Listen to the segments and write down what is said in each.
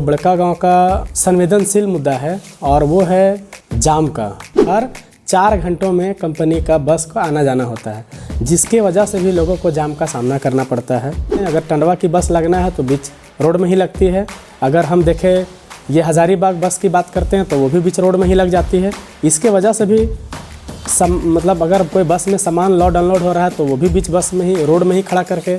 बड़कागांव का संवेदनशील मुद्दा है और वो है जाम का। हर 4 घंटों में कंपनी का बस का आना जाना होता है, जिसकी वजह से भी लोगों को जाम का सामना करना पड़ता है। अगर टंडवा की बस लगना है तो बीच रोड में ही लगती है। अगर हम देखें ये हज़ारीबाग बस की बात करते हैं तो वो भी बीच रोड में ही लग जाती है। इसके वजह से भी अगर कोई बस में सामान लोड अनलोड हो रहा है तो वो भी बीच बस में ही रोड में ही खड़ा करके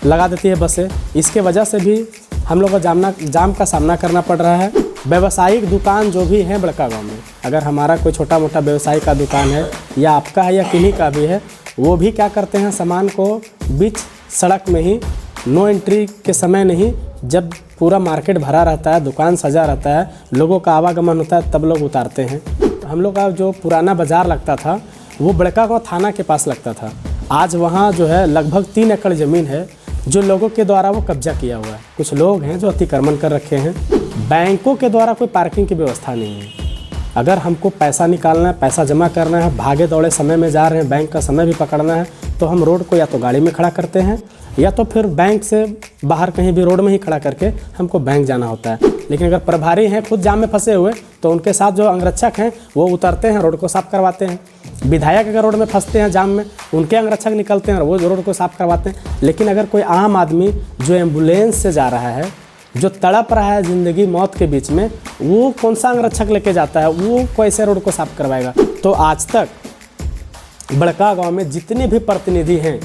लगा देती है बसें। इसके वजह से भी हम लोग को जाम का सामना करना पड़ रहा है। व्यावसायिक दुकान जो भी है बड़कागांव में, अगर हमारा कोई छोटा मोटा व्यवसाय का दुकान है या आपका है या किन्हीं का भी है, वो भी क्या करते हैं, सामान को बीच सड़क में ही, नो एंट्री के समय नहीं, जब पूरा मार्केट भरा रहता है, दुकान सजा रहता है, लोगों का आवागमन होता है, तब लोग उतारते हैं। हम लोग का जो पुराना बाज़ार लगता था वो बड़कागांव थाना के पास लगता था। आज वहाँ जो है लगभग 3 एकड़ ज़मीन है जो लोगों के द्वारा वो कब्जा किया हुआ है। कुछ लोग हैं जो अतिक्रमण कर रखे हैं। बैंकों के द्वारा कोई पार्किंग की व्यवस्था नहीं है। अगर हमको पैसा निकालना है, पैसा जमा करना है, भागे दौड़े समय में जा रहे हैं, बैंक का समय भी पकड़ना है, तो हम रोड को या तो गाड़ी में खड़ा करते हैं या तो फिर बैंक से बाहर कहीं भी रोड में ही खड़ा करके हमको बैंक जाना होता है। लेकिन अगर प्रभारी हैं खुद जाम में फंसे हुए तो उनके साथ जो अंगरक्षक हैं वो उतरते हैं, रोड को साफ़ करवाते हैं। विधायक अगर रोड में फंसते हैं जाम में, उनके अंगरक्षक निकलते हैं और वो रोड को साफ़ करवाते हैं। लेकिन अगर कोई आम आदमी जो एम्बुलेंस से जा रहा है, जो तड़प रहा है ज़िंदगी मौत के बीच में, वो कौन सा अंगरक्षक लेके जाता है, वो कैसे रोड को साफ़ करवाएगा। तो आज तक बड़कागांव में जितने भी प्रतिनिधि हैं,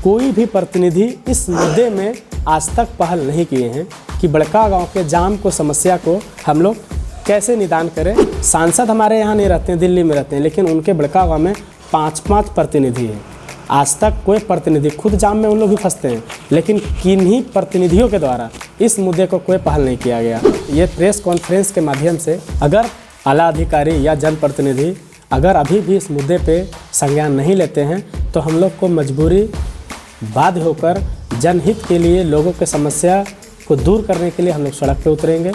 कोई भी प्रतिनिधि इस मुद्दे में आज तक पहल नहीं किए हैं कि बड़कागांव के जाम को, समस्या को हम लोग कैसे निदान करें। सांसद हमारे यहाँ नहीं रहते हैं, दिल्ली में रहते हैं, लेकिन उनके बड़कागांव में 5-5 प्रतिनिधि हैं। आज तक कोई प्रतिनिधि, खुद जाम में उन लोग भी फंसते हैं, लेकिन किन्हीं प्रतिनिधियों के द्वारा इस मुद्दे को कोई पहल नहीं किया गया। ये प्रेस कॉन्फ्रेंस के माध्यम से अगर आला अधिकारी या जनप्रतिनिधि अगर अभी भी इस मुद्दे पे संज्ञान नहीं लेते हैं तो हम लोग को मजबूरी बाध्य होकर जनहित के लिए, लोगों की समस्या को दूर करने के लिए हम लोग सड़क पे उतरेंगे।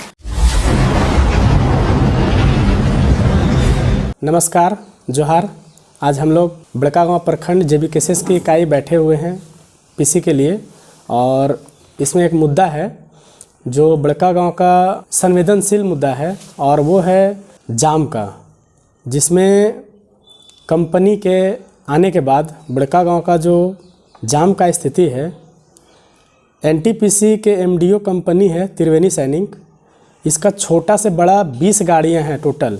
नमस्कार, जोहार। आज हम लोग बड़कागांव प्रखंड JBKSS की इकाई बैठे हुए हैं PC के लिए, और इसमें एक मुद्दा है जो बड़कागांव का संवेदनशील मुद्दा है और वो है जाम का, जिसमें कंपनी के आने के बाद बड़कागांव का जो जाम का स्थिति है, NTPC के MDO कंपनी है त्रिवेणी सैनिक, इसका छोटा से बड़ा 20 गाड़ियां हैं टोटल।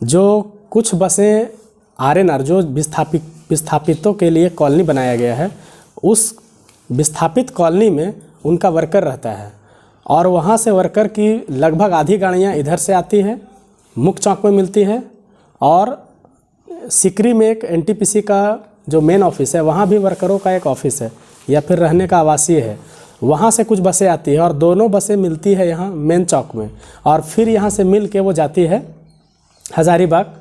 जो कुछ बसें RNR जो विस्थापितों के लिए कॉलोनी बनाया गया है, उस विस्थापित कॉलोनी में उनका वर्कर रहता है और वहाँ से वर्कर की लगभग आधी गाड़ियाँ इधर से आती है, मुख्य चौक में मिलती है, और सिकरी में एक NTPC का जो मेन ऑफिस है, वहाँ भी वर्करों का एक ऑफिस है या फिर रहने का आवासीय है। वहाँ से कुछ बसें आती है और दोनों बसें मिलती है यहाँ मेन चौक में, और फिर यहाँ से मिल के वो जाती है हज़ारीबाग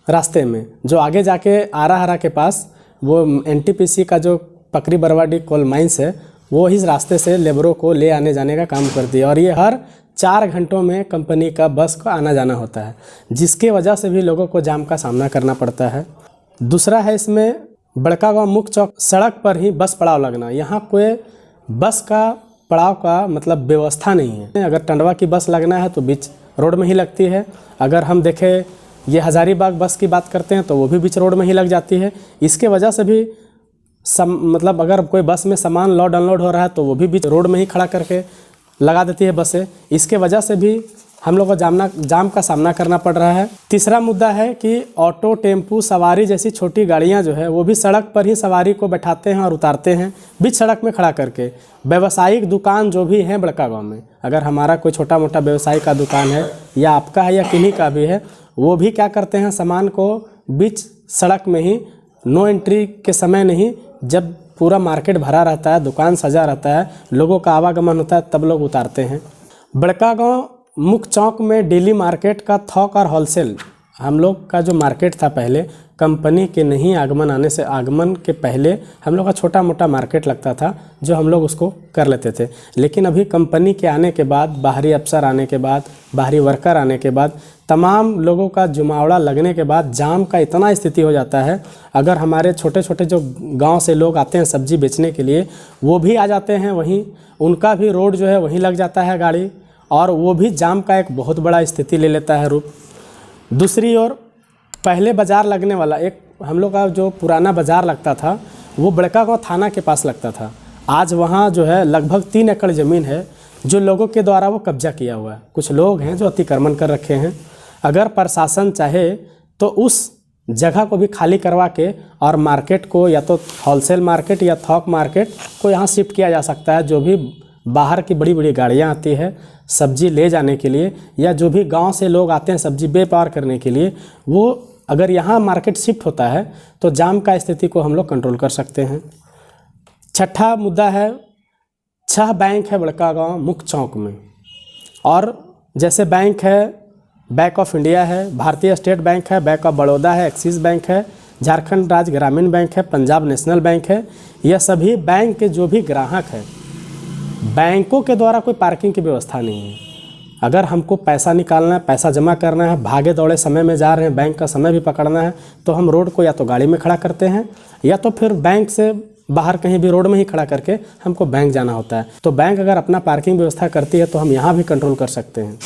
रास्ते में, जो आगे जाके आरा के पास वो NTPC का जो पकरी बरवाडी कोल माइंस है, वो इस रास्ते से लेबरों को ले आने जाने का काम करती है। और ये हर 4 घंटों में कंपनी का बस का आना जाना होता है, जिसके वजह से भी लोगों को जाम का सामना करना पड़ता है। दूसरा है इसमें बड़कागांव मुख्य चौक सड़क पर ही बस पड़ाव लगना। यहाँ कोई बस का पड़ाव का मतलब व्यवस्था नहीं है। अगर टंडवा की बस लगना है तो बीच रोड में ही लगती है। अगर हम देखें ये हज़ारीबाग बस की बात करते हैं तो वो भी बीच रोड में ही लग जाती है। इसके वजह से भी अगर कोई बस में सामान लोड अनलोड हो रहा है तो वो भी बीच रोड में ही खड़ा करके लगा देती है बसें। इसके वजह से भी हम लोग को जाम का सामना करना पड़ रहा है। तीसरा मुद्दा है कि ऑटो, टेम्पू, सवारी जैसी छोटी गाड़ियां जो है वो भी सड़क पर ही सवारी को बैठाते हैं और उतारते हैं बीच सड़क में खड़ा करके। व्यावसायिक दुकान जो भी है बड़कागांव में, अगर हमारा कोई छोटा मोटा व्यवसाय का दुकान है या आपका है या किन्हीं का भी है, वो भी क्या करते हैं, सामान को बीच सड़क में ही, नो एंट्री के समय नहीं, जब पूरा मार्केट भरा रहता है, दुकान सजा रहता है, लोगों का आवागमन होता है, तब लोग उतारते हैं। बड़कागांव मुख्य चौक में डेली मार्केट का थोक और होलसेल, हम लोग का जो मार्केट था पहले, कंपनी के नहीं आगमन के पहले हम लोग का छोटा मोटा मार्केट लगता था, जो हम लोग उसको कर लेते थे। लेकिन अभी कंपनी के आने के बाद, बाहरी अफसर आने के बाद, बाहरी वर्कर आने के बाद, तमाम लोगों का जुमावड़ा लगने के बाद जाम का इतना स्थिति हो जाता है। अगर हमारे छोटे छोटे जो गांव से लोग आते हैं सब्जी बेचने के लिए, वो भी आ जाते हैं वहीं, उनका भी रोड जो है वहीं लग जाता है गाड़ी, और वो भी जाम का एक बहुत बड़ा स्थिति ले लेता है रूप। दूसरी ओर पहले बाज़ार लगने वाला एक हम लोग का जो पुराना बाज़ार लगता था वो बड़कागांव थाना के पास लगता था। आज वहाँ जो है लगभग 3 एकड़ ज़मीन है जो लोगों के द्वारा वो कब्जा किया हुआ है। कुछ लोग हैं जो अतिक्रमण कर रखे हैं। अगर प्रशासन चाहे तो उस जगह को भी खाली करवा के और मार्केट को या तो होलसेल मार्केट या थोक मार्केट को यहाँ शिफ्ट किया जा सकता है। जो भी बाहर की बड़ी बड़ी गाड़ियाँ आती है सब्जी ले जाने के लिए या जो भी गांव से लोग आते हैं सब्जी व्यापार करने के लिए, वो अगर यहाँ मार्केट शिफ्ट होता है तो जाम का स्थिति को हम लोग कंट्रोल कर सकते हैं। छठा मुद्दा है 6 बैंक है बड़कागांव मुख्य चौक में। और जैसे बैंक है बैंक ऑफ इंडिया है, भारतीय स्टेट बैंक है, बैंक ऑफ बड़ौदा है, एक्सिस बैंक है, झारखंड राज्य ग्रामीण बैंक है, पंजाब नेशनल बैंक है। यह सभी बैंक के जो भी ग्राहक हैं, बैंकों के द्वारा कोई पार्किंग की व्यवस्था नहीं है। अगर हमको पैसा निकालना है, पैसा जमा करना है, भागे दौड़े समय में जा रहे हैं, बैंक का समय भी पकड़ना है, तो हम रोड को या तो गाड़ी में खड़ा करते हैं या तो फिर बैंक से बाहर कहीं भी रोड में ही खड़ा करके हमको बैंक जाना होता है। तो बैंक अगर अपना पार्किंग व्यवस्था करती है तो हम यहाँ भी कंट्रोल कर सकते हैं।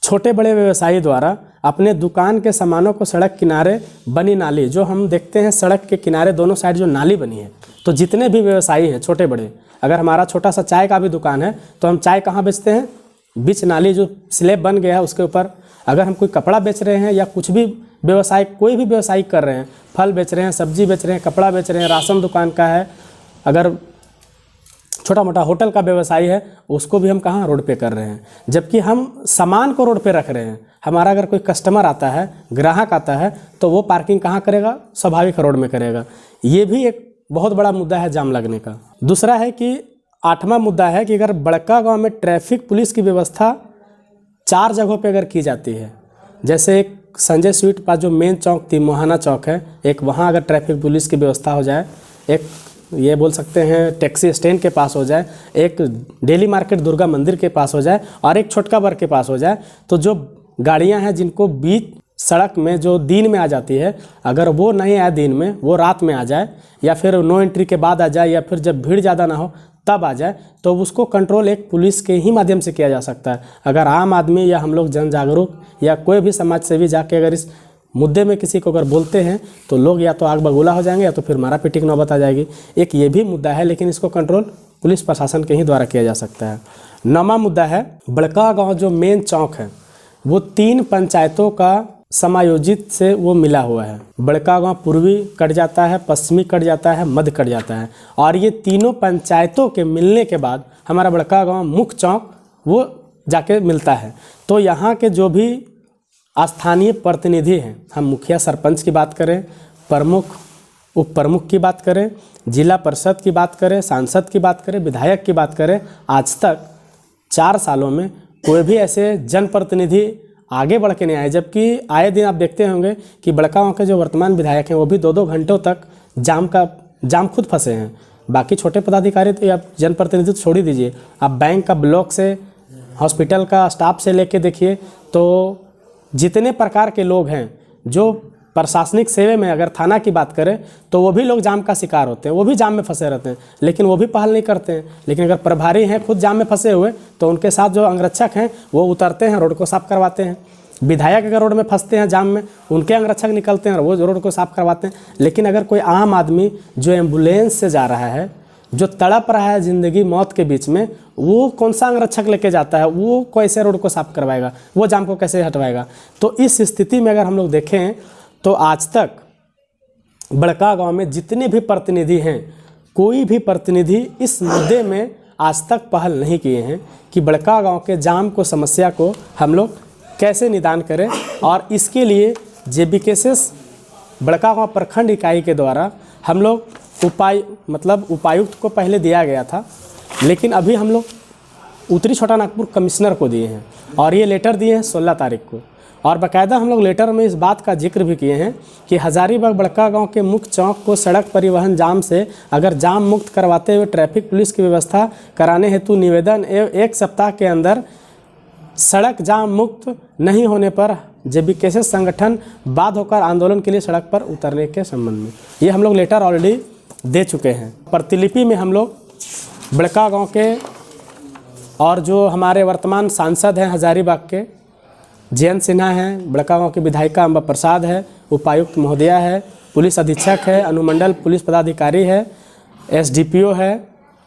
छोटे बड़े व्यवसायी द्वारा अपने दुकान के सामानों को सड़क किनारे बनी नाली, जो हम देखते हैं सड़क के किनारे दोनों साइड जो नाली बनी है, तो जितने भी व्यवसायी हैं छोटे बड़े, अगर हमारा छोटा सा चाय का भी दुकान है तो हम चाय कहाँ बेचते हैं? बीच नाली जो स्लैब बन गया है उसके ऊपर। अगर हम कोई कपड़ा बेच रहे हैं या कुछ भी व्यवसाय कोई भी व्यवसाय कर रहे हैं, फल बेच रहे हैं, सब्जी बेच रहे हैं, कपड़ा बेच रहे हैं, राशन दुकान का है, अगर छोटा मोटा होटल का व्यवसाय है, उसको भी हम कहाँ रोड पे कर रहे हैं। जबकि हम सामान को रोड पे रख रहे हैं। हमारा अगर कोई कस्टमर आता है, ग्राहक आता है, तो वो पार्किंग कहाँ करेगा? स्वाभाविक रोड में करेगा। ये भी एक बहुत बड़ा मुद्दा है जाम लगने का। दूसरा है कि 8वां मुद्दा है कि अगर बड़कागांव में ट्रैफिक पुलिस की व्यवस्था 4 जगहों पे अगर की जाती है, जैसे एक संजय स्वीट पास जो मेन चौक तिमोहाना चौक है, एक वहाँ अगर ट्रैफिक पुलिस की व्यवस्था हो जाए, एक ये बोल सकते हैं टैक्सी स्टैंड के पास हो जाए, एक डेली मार्केट दुर्गा मंदिर के पास हो जाए और एक छोटका बर के पास हो जाए, तो जो गाड़ियाँ हैं जिनको बीच सड़क में जो दिन में आ जाती है, अगर वो नहीं आए दिन में, वो रात में आ जाए या फिर नो एंट्री के बाद आ जाए या फिर जब भीड़ ज़्यादा ना हो तब आ जाए, तो उसको कंट्रोल एक पुलिस के ही माध्यम से किया जा सकता है। अगर आम आदमी या हम लोग जन जागरूक या कोई भी समाज सेवी जाके अगर इस मुद्दे में किसी को अगर बोलते हैं तो लोग या तो आग बगूला हो जाएंगे या तो फिर मारा पीटी की नौबत आ जाएगी। एक ये भी मुद्दा है, लेकिन इसको कंट्रोल पुलिस प्रशासन के ही द्वारा किया जा सकता है। 9वां मुद्दा है बड़कागांव जो मेन चौक है वो 3 पंचायतों का समायोजित से वो मिला हुआ है। बड़कागांव पूर्वी कट जाता है, पश्चिमी कट जाता है, मध्य कट जाता है, और ये तीनों पंचायतों के मिलने के बाद हमारा बड़कागांव मुख्य चौक वो जाके मिलता है। तो यहाँ के जो भी स्थानीय प्रतिनिधि हैं, हम मुखिया सरपंच की बात करें, प्रमुख उप प्रमुख की बात करें, जिला परिषद की बात करें, सांसद की बात करें, विधायक की बात करें, आज तक 4 सालों में कोई भी ऐसे जनप्रतिनिधि आगे बढ़ के नहीं आए। जबकि आए दिन आप देखते होंगे कि बड़कागांव के जो वर्तमान विधायक हैं वो भी 2-2 घंटों तक जाम खुद फंसे हैं। बाकी छोटे पदाधिकारी तो आप जनप्रतिनिधि छोड़ ही दीजिए, आप बैंक का ब्लॉक से हॉस्पिटल का स्टाफ से लेके देखिए, तो जितने प्रकार के लोग हैं जो प्रशासनिक सेवा में, अगर थाना की बात करें तो वो भी लोग जाम का शिकार होते हैं, वो भी जाम में फंसे रहते हैं, लेकिन वो भी पहल नहीं करते हैं। लेकिन अगर प्रभारी हैं खुद जाम में फंसे हुए तो उनके साथ जो अंगरक्षक हैं वो उतरते हैं, रोड को साफ करवाते हैं। विधायक अगर रोड में फंसते हैं जाम में, उनके अंगरक्षक निकलते हैं और वो रोड को साफ करवाते हैं। लेकिन अगर कोई आम आदमी जो एम्बुलेंस से जा रहा है, जो तड़प रहा है ज़िंदगी मौत के बीच में, वो कौन सा अंगरक्षक लेके जाता है? वो कैसे रोड को साफ करवाएगा? वो जाम को कैसे हटवाएगा? तो इस स्थिति में अगर हम लोग देखें तो आज तक बड़कागांव में जितने भी प्रतिनिधि हैं, कोई भी प्रतिनिधि इस मुद्दे में आज तक पहल नहीं किए हैं कि बड़कागांव के जाम को समस्या को हम लोग कैसे निदान करें। और इसके लिए जेबीकेएसएस बड़कागांव प्रखंड इकाई के द्वारा हम लोग उपायुक्त को पहले दिया गया था, लेकिन अभी हम लोग उत्तरी छोटा नागपुर कमिश्नर को दिए हैं और ये लेटर दिए हैं 16 तारीख को। और बाकायदा हम लोग लेटर में इस बात का जिक्र भी किए हैं कि हजारीबाग बड़कागांव के मुख्य चौक को सड़क परिवहन जाम से अगर जाम मुक्त करवाते हुए ट्रैफिक पुलिस की व्यवस्था कराने हेतु निवेदन एवं 1 सप्ताह के अंदर सड़क जाम मुक्त नहीं होने पर जेबीकेएसएस संगठन बाध्य होकर आंदोलन के लिए सड़क पर उतरने के संबंध में ये हम लोग लेटर ऑलरेडी दे चुके हैं। प्रतिलिपि में हम लोग बड़कागांव के और जो हमारे वर्तमान सांसद हैं हजारीबाग के जयंत सिन्हा हैं, बड़कागांव की विधायिका अम्बा प्रसाद है, उपायुक्त महोदया है, पुलिस अधीक्षक है, अनुमंडल पुलिस पदाधिकारी है, एसडीपीओ है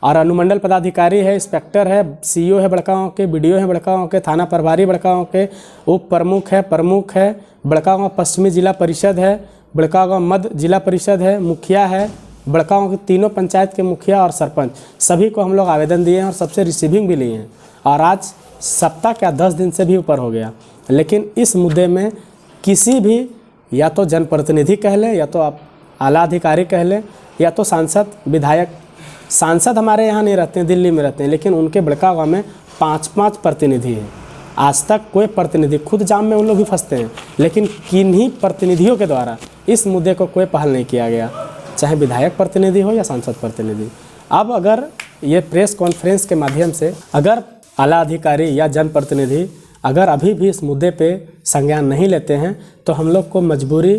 और अनुमंडल पदाधिकारी है, इंस्पेक्टर है, सीईओ है बड़कागांव के, बीडीओ है बड़कागांव के, थाना प्रभारी बड़कागांव के, उप प्रमुख है, बड़कागांव पश्चिमी जिला परिषद है, बड़कागांव मध्य जिला परिषद है, मुखिया है, बड़कागांव के तीनों पंचायत के मुखिया और सरपंच, सभी को हम लोग आवेदन दिए हैं और सबसे रिसीविंग भी लिए हैं। और आज सप्ताह क्या 10 दिन से भी ऊपर हो गया, लेकिन इस मुद्दे में किसी भी, या तो जनप्रतिनिधि कह लें, या तो आप आला अधिकारी कह लें, या तो सांसद विधायक, सांसद हमारे यहाँ नहीं रहते हैं, दिल्ली में रहते हैं, लेकिन उनके बड़कागांव में 5-5 प्रतिनिधि हैं। आज तक कोई प्रतिनिधि, खुद जाम में उन लोग भी फंसते हैं, लेकिन किन्हीं प्रतिनिधियों के द्वारा इस मुद्दे को कोई पहल नहीं किया गया, चाहे विधायक प्रतिनिधि हो या सांसद प्रतिनिधि। अब अगर ये प्रेस कॉन्फ्रेंस के माध्यम से अगर आला अधिकारी या जनप्रतिनिधि अगर अभी भी इस मुद्दे पे संज्ञान नहीं लेते हैं, तो हम लोग को मजबूरी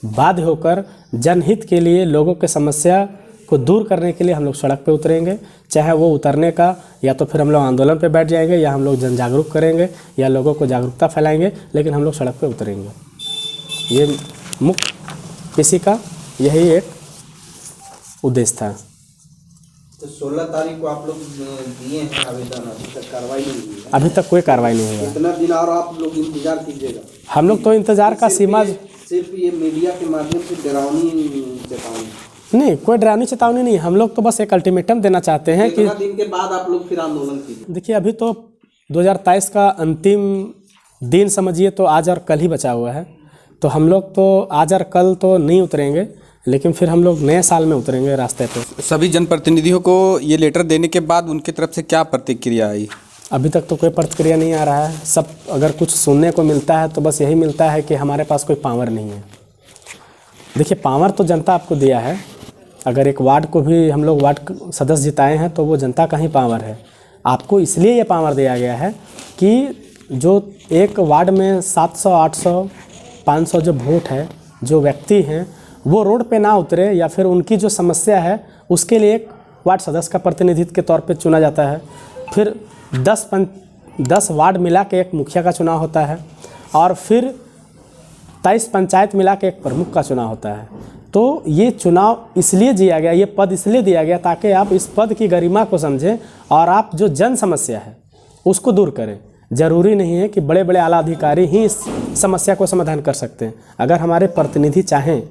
बाध्य होकर जनहित के लिए, लोगों के समस्या को दूर करने के लिए हम लोग सड़क पे उतरेंगे। चाहे वो उतरने का, या तो फिर हम लोग आंदोलन पे बैठ जाएंगे, या हम लोग जन जागरूक करेंगे, या लोगों को जागरूकता फैलाएंगे, लेकिन हम लोग सड़क पे उतरेंगे। ये मुख्य पीसी का यही एक उद्देश्य था। तो 16 तारीख को आप लोग दिए हैं आवेदन, अभी तक कार्रवाई नहीं हुई है? अभी तक कोई कार्रवाई नहीं हुआ। कितना दिन और आप लोग इंतजार कीजिएगा? हम लोग तो इंतजार का सीमा, सिर्फ ये मीडिया के माध्यम से डरावनी चेतावनी नहीं, कोई डरावनी चेतावनी नहीं, हम लोग तो बस एक अल्टीमेटम देना चाहते हैं कि कितना दिन के बाद आप लोग फिर आंदोलन कीजिए? देखिए, अभी तो 2023 का अंतिम दिन समझिए, तो आज और कल ही बचा हुआ है। तो हम लोग तो आज और कल तो नहीं उतरेंगे, लेकिन फिर हम लोग नए साल में उतरेंगे रास्ते पे। सभी जनप्रतिनिधियों को ये लेटर देने के बाद उनकी तरफ से क्या प्रतिक्रिया आई? अभी तक तो कोई प्रतिक्रिया नहीं आ रहा है। सब अगर कुछ सुनने को मिलता है तो बस यही मिलता है कि हमारे पास कोई पावर नहीं है। देखिए, पावर तो जनता आपको दिया है। अगर एक वार्ड को भी हम लोग वार्ड सदस्य जिताए हैं तो वो जनता का ही पावर है। आपको इसलिए ये पावर दिया गया है कि जो एक वार्ड में 700, 800, 500 जो वोट है, जो व्यक्ति हैं, वो रोड पे ना उतरे, या फिर उनकी जो समस्या है उसके लिए एक वार्ड सदस्य का प्रतिनिधित्व के तौर पे चुना जाता है। फिर 10 वार्ड मिला के एक मुखिया का चुनाव होता है, और फिर 23 पंचायत मिला के एक प्रमुख का चुनाव होता है। तो ये चुनाव इसलिए दिया गया, ये पद इसलिए दिया गया ताकि आप इस पद की गरिमा को समझें और आप जो जन समस्या है उसको दूर करें। ज़रूरी नहीं है कि बड़े बड़े आला अधिकारी ही इस समस्या को समाधान कर सकते हैं। अगर हमारे प्रतिनिधि चाहें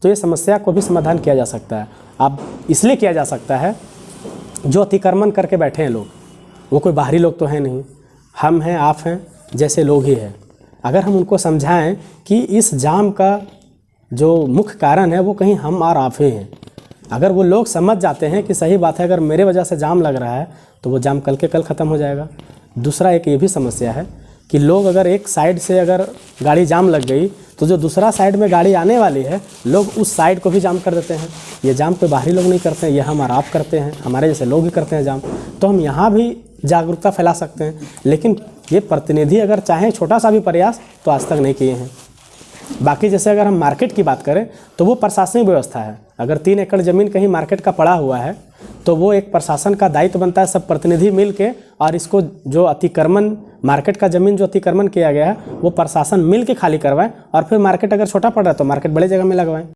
तो ये समस्या को भी समाधान किया जा सकता है। अब इसलिए किया जा सकता है, जो अतिक्रमण करके बैठे हैं लोग, वो कोई बाहरी लोग तो हैं नहीं, हम हैं, आप हैं, जैसे लोग ही हैं। अगर हम उनको समझाएं कि इस जाम का जो मुख्य कारण है वो कहीं हम और आप ही हैं, अगर वो लोग समझ जाते हैं कि सही बात है, अगर मेरे वजह से जाम लग रहा है तो वो जाम कल के कल ख़त्म हो जाएगा। दूसरा एक ये भी समस्या है कि लोग अगर एक साइड से अगर गाड़ी जाम लग गई तो जो दूसरा साइड में गाड़ी आने वाली है, लोग उस साइड को भी जाम कर देते हैं। ये जाम कोई बाहरी लोग नहीं करते हैं, ये हम और आप करते हैं, हमारे जैसे लोग ही करते हैं जाम। तो हम यहाँ भी जागरूकता फैला सकते हैं, लेकिन ये प्रतिनिधि अगर चाहें छोटा सा भी प्रयास तो आज तक नहीं किए हैं। बाकी जैसे अगर हम मार्केट की बात करें तो वो प्रशासनिक व्यवस्था है। अगर 3 एकड़ ज़मीन कहीं मार्केट का पड़ा हुआ है तो वो एक प्रशासन का दायित्व बनता है, सब प्रतिनिधि मिल के, और इसको जो अतिक्रमण, मार्केट का ज़मीन जो अतिक्रमण किया गया है वो प्रशासन मिल के खाली करवाएं, और फिर मार्केट अगर छोटा पड़ रहा है तो मार्केट बड़े जगह में लगवाएं।